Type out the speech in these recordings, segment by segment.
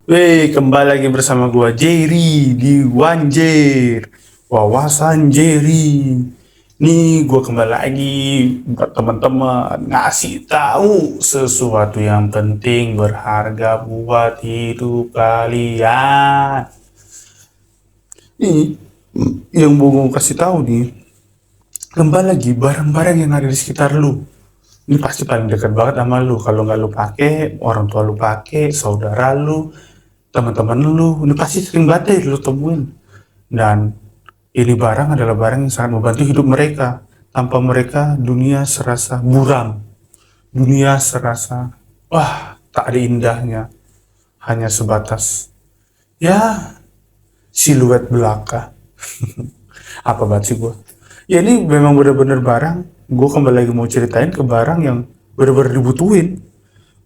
Weh, kembali lagi bersama gua Jerry di Wanjer. Wawasan Jerry. Nih, gua kembali lagi buat teman-teman ngasih tahu sesuatu yang penting berharga buat hidup kalian. Nih, yang mau kasih tahu nih, kembali lagi barang-barang yang ada di sekitar lu. Ini pasti paling dekat banget sama lu. Kalau nggak lu pakai, orang tua lu pakai, saudara lu, teman-teman lu, ini pasti sering banget deh lu temuin. Dan ini barang adalah barang yang sangat membantu hidup mereka. Tanpa mereka, dunia serasa buram. Dunia serasa, wah, tak ada indahnya. Hanya sebatas, ya, siluet belaka. Apa banget sih gua? Ya ini memang bener-bener barang. Gue kembali lagi mau ceritain ke barang yang bener-bener dibutuhin.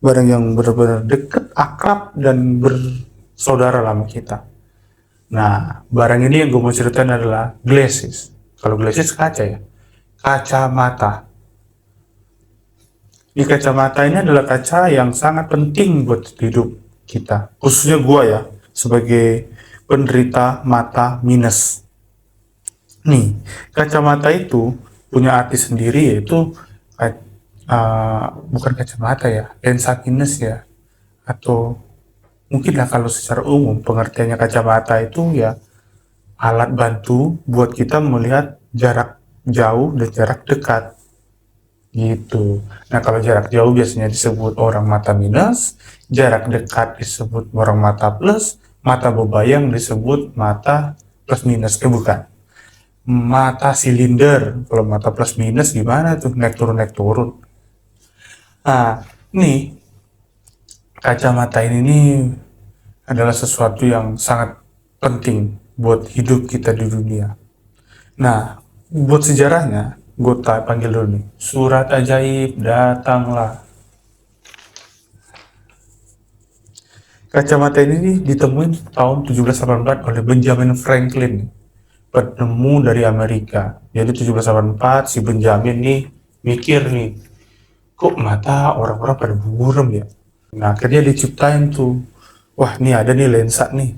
Barang yang bener-bener deket, akrab, dan bersaudara lah sama kita. Nah, barang ini yang gue mau ceritain adalah glasses. Kalau glasses kaca ya, kacamata. Ini kacamata ini adalah kaca yang sangat penting buat hidup kita. Khususnya gue ya, sebagai penderita mata minus. Nih, kacamata itu punya arti sendiri yaitu bukan kacamata ya, lensa minus ya, atau mungkin lah kalau secara umum pengertiannya kacamata itu ya alat bantu buat kita melihat jarak jauh dan jarak dekat gitu. Nah kalau jarak jauh biasanya disebut orang mata minus, jarak dekat disebut orang mata plus, mata bebayang disebut mata plus minus. Bukan, mata silinder. Kalau mata plus minus gimana tuh, naik turun naik turun. Nah nih kacamata ini nih adalah sesuatu yang sangat penting buat hidup kita di dunia. Nah, buat sejarahnya, gue panggil dulu nih. Surat ajaib datanglah. Kacamata ini nih ditemuin tahun 1784 oleh Benjamin Franklin, penemu dari Amerika. Jadi 1784 si Benjamin nih mikir nih, kok mata orang-orang pada buram ya? Nah, akhirnya diciptain tuh. Wah, nih ada nih lensa nih,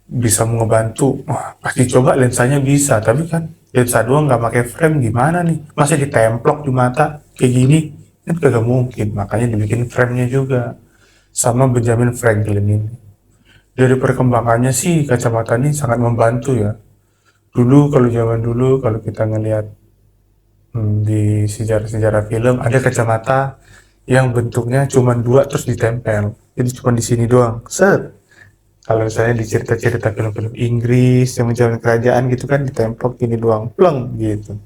bisa ngebantu. Wah, pasti coba lensanya bisa, tapi kan lensa doang nggak pakai frame gimana nih? Masa ditemplok di mata kayak gini? Kan kagak mungkin, makanya dibikin framenya juga sama Benjamin Franklin ini. Dari perkembangannya sih kacamata ini sangat membantu ya. Dulu kalau zaman dulu kalau kita ngelihat di sejarah-sejarah film ada kacamata yang bentuknya cuma dua terus ditempel. Jadi cuma di sini doang. Set, kalau misalnya di cerita-cerita film-film Inggris yang menjalankan kerajaan gitu kan ditempel gini doang, pleng gitu.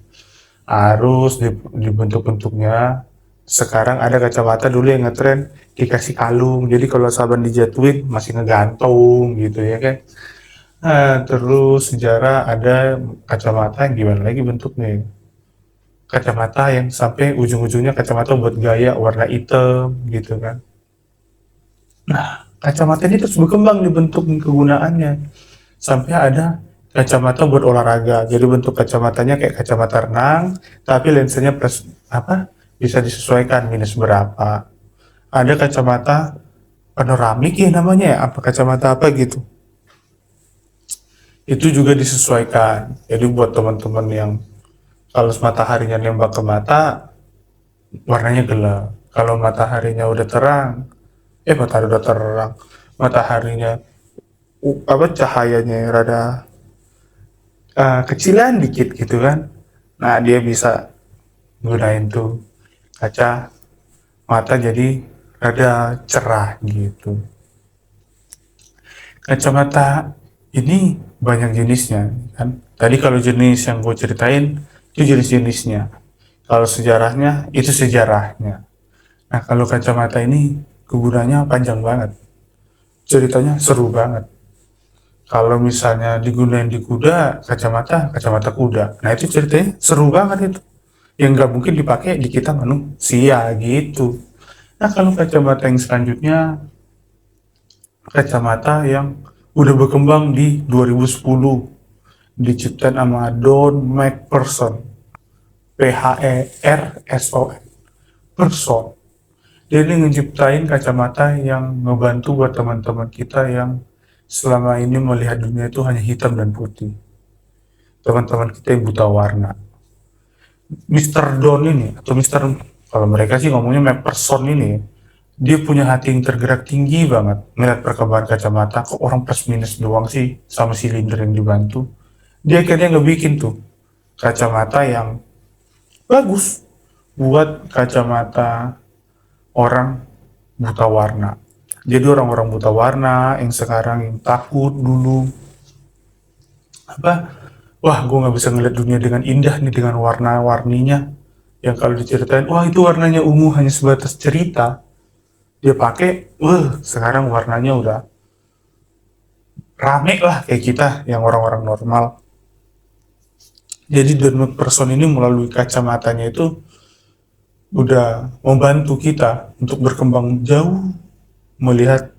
Harus di bentuk-bentuknya. Sekarang ada kacamata dulu yang ngetren dikasih kalung, jadi kalau saban dijatuhin masih ngegantung gitu ya kan. Nah, terus sejarah ada kacamata yang gimana lagi bentuknya. Kacamata yang sampai ujung-ujungnya kacamata buat gaya warna hitam gitu kan. Nah, kacamata ini terus berkembang di bentuk kegunaannya sampai ada kacamata buat olahraga. Jadi bentuk kacamatanya kayak kacamata renang, tapi lensanya plus apa? Bisa disesuaikan minus berapa. Ada kacamata panoramik ya namanya ya, apa kacamata apa gitu. Itu juga disesuaikan. Jadi buat teman-teman yang kalau mataharinya nembak ke mata, warnanya gelap. Kalau mataharinya udah terang, matahari udah terang, mataharinya apa cahayanya rada kecilan dikit gitu kan. Nah, dia bisa gunain tuh kaca mata jadi rada cerah gitu. Kacamata ini banyak jenisnya kan. Tadi kalau jenis yang gue ceritain itu jenis-jenisnya. Kalau sejarahnya itu sejarahnya. Nah, kalau kacamata ini kegunaannya panjang banget. Ceritanya seru banget. Kalau misalnya digunain di kuda, kacamata kuda. Nah itu ceritanya seru banget itu. Yang nggak mungkin dipakai di kita manusia gitu. Nah kalau kacamata yang selanjutnya, kacamata yang udah berkembang di 2010, diciptakan sama Don McPherson, P H E R S O N, Person. Dia ini ngeciptain kacamata yang ngebantu buat teman-teman kita yang selama ini melihat dunia itu hanya hitam dan putih. Teman-teman kita yang buta warna. Mister Don ini, atau Mister, kalau mereka sih ngomongnya Mapperson ini, dia punya hati yang tergerak tinggi banget melihat perkembangan kacamata. Kok orang plus minus doang sih sama silinder yang dibantu. Dia akhirnya ngebikin tuh kacamata yang bagus buat kacamata orang buta warna. Jadi orang-orang buta warna yang sekarang yang takut dulu apa, wah gue nggak bisa ngeliat dunia dengan indah nih dengan warna-warninya, yang kalau diceritain wah itu warnanya ungu hanya sebatas cerita, dia pakai sekarang warnanya udah rame lah kayak kita yang orang-orang normal. Jadi Don Person ini melalui kacamatanya itu udah membantu kita untuk berkembang jauh melihat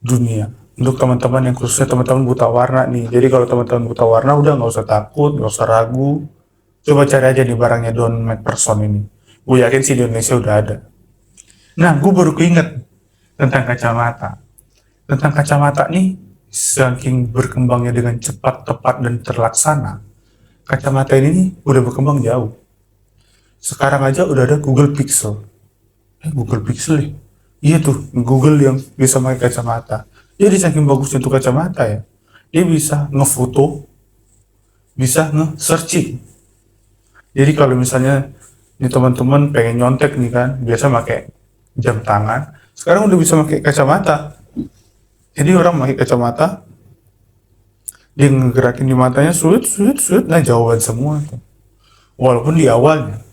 dunia. Untuk teman-teman yang khususnya teman-teman buta warna nih, jadi kalau teman-teman buta warna udah nggak usah takut, nggak usah ragu, coba cari aja nih barangnya Don McPherson ini. Gue yakin sih di Indonesia udah ada. Nah, gue baru keinget tentang kacamata. Tentang kacamata nih, saking berkembangnya dengan cepat, tepat, dan terlaksana, kacamata ini nih udah berkembang jauh. Sekarang aja udah ada Google Pixel. Google Pixel ya? Iya tuh, Google yang bisa pakai kacamata. Jadi saking bagusnya tuh kacamata ya, dia bisa ngefoto, bisa nge-searching. Jadi kalau misalnya nih teman-teman pengen nyontek nih kan, biasa pakai jam tangan, sekarang udah bisa pakai kacamata. Jadi orang pakai kacamata, dia ngegerakin di matanya, nah jawaban semua tuh. Walaupun di awalnya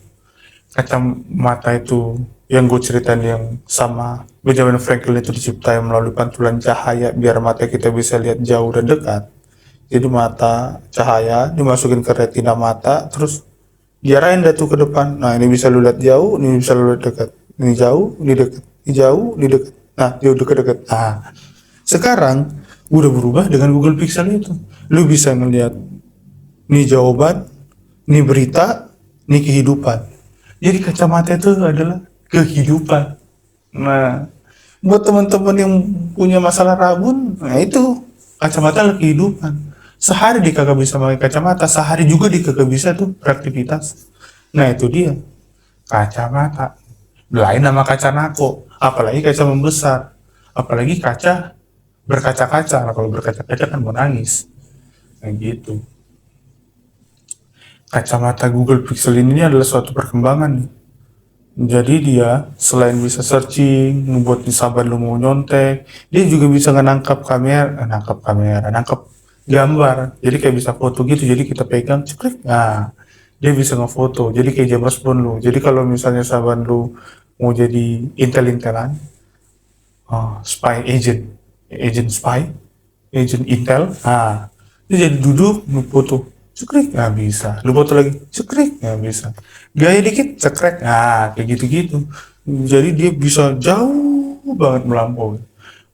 kacamata itu yang gue ceritain yang sama Benjamin Franklin itu diciptain melalui pantulan cahaya biar mata kita bisa lihat jauh dan dekat. Jadi mata cahaya dimasukin ke retina mata, terus diarahin dah tuh ke depan. Nah ini bisa lu lihat jauh, ini bisa lu lihat dekat. Ini jauh, ini dekat. Ini jauh, ini dekat. Nah jauh dekat-dekat. Nah sekarang udah berubah dengan Google Pixel itu. Lu bisa ngelihat ini jawaban, ini berita, ini kehidupan. Jadi kacamata itu adalah kehidupan. Nah, buat teman-teman yang punya masalah rabun, nah itu kacamata adalah kehidupan. Sehari dia kagak bisa pakai kacamata, sehari juga dia kagak bisa tuh beraktivitas. Nah itu dia kacamata. Lain nama kaca nako, apalagi kaca membesar, apalagi kaca berkaca-kaca. Nah, kalau berkaca-kaca kan mau nangis. Nah gitu. Kacamata Google Pixel ini adalah suatu perkembangan nih. Jadi dia selain bisa searching, membuat sahabat lu mau nyontek, dia juga bisa nangkap gambar. Jadi kayak bisa foto gitu. Jadi kita pegang, cekrek. Nah, dia bisa ngefoto. Jadi kayak James Bond lu. Jadi kalau misalnya sahabat lu mau jadi intel-intelan, spy agent, agent intel, dia jadi duduk foto, cekrek, nggak bisa. Lu foto lagi, cekrek, nggak bisa. Gaya dikit, cekrek, kayak gitu-gitu. Jadi dia bisa jauh banget melampaui.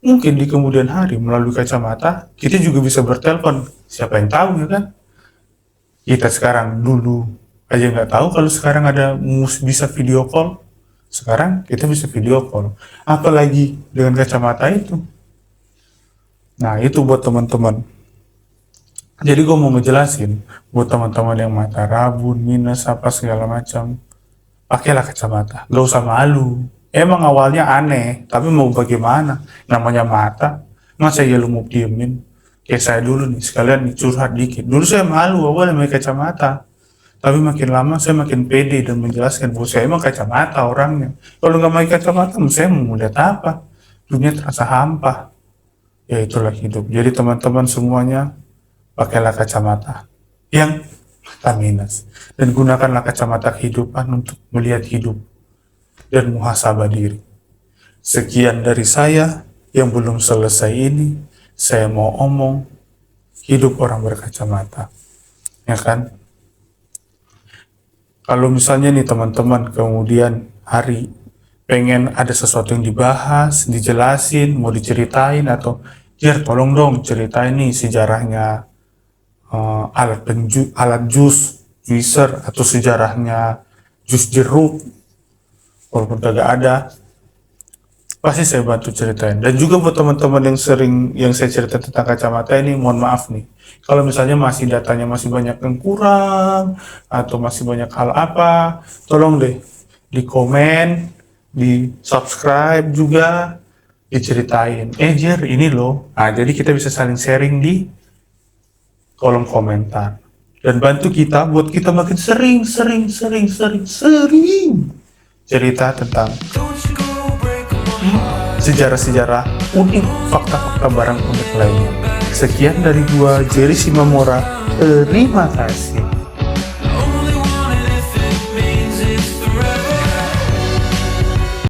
Mungkin di kemudian hari melalui kacamata, kita juga bisa bertelepon. Siapa yang tahu ya kan? Kita sekarang dulu aja nggak tahu kalau sekarang ada bisa video call. Sekarang kita bisa video call. Apalagi dengan kacamata itu. Nah itu buat teman-teman. Jadi gue mau ngejelasin buat teman-teman yang mata rabun, minus apa segala macam, pakailah kacamata, gak usah malu. Emang awalnya aneh, tapi mau bagaimana? Namanya mata, masa ya lu mau diemin? Kayak saya dulu nih, sekalian nih curhat dikit. Dulu saya malu awalnya pakai kacamata, tapi makin lama saya makin pede dan menjelaskan bahwa saya emang kacamata orangnya. Kalau nggak pakai kacamata, saya mau melihat apa? Dunia terasa hampa. Ya itulah hidup. Jadi teman-teman semuanya, pakailah kacamata yang mata minus dan gunakanlah kacamata kehidupan untuk melihat hidup dan muhasabah diri. Sekian dari saya yang belum selesai ini, saya mau omong hidup orang berkacamata, ya kan? Kalau misalnya nih teman-teman kemudian hari pengen ada sesuatu yang dibahas, dijelasin, mau diceritain atau tolong dong ceritain nih sejarahnya alat jus juicer atau sejarahnya jus jeruk, walaupun kagak ada, pasti saya bantu ceritain. Dan juga buat teman-teman yang saya cerita tentang kacamata ini, mohon maaf nih. Kalau misalnya masih datanya masih banyak yang kurang atau masih banyak hal apa, tolong deh di komen, di subscribe juga, diceritain. Jer ini loh. Nah, jadi kita bisa saling sharing di kolom komentar. Dan bantu kita buat kita makin sering cerita tentang sejarah-sejarah unik, fakta-fakta barang unik lainnya. Sekian dari gua, Jerry Simamora. Terima kasih.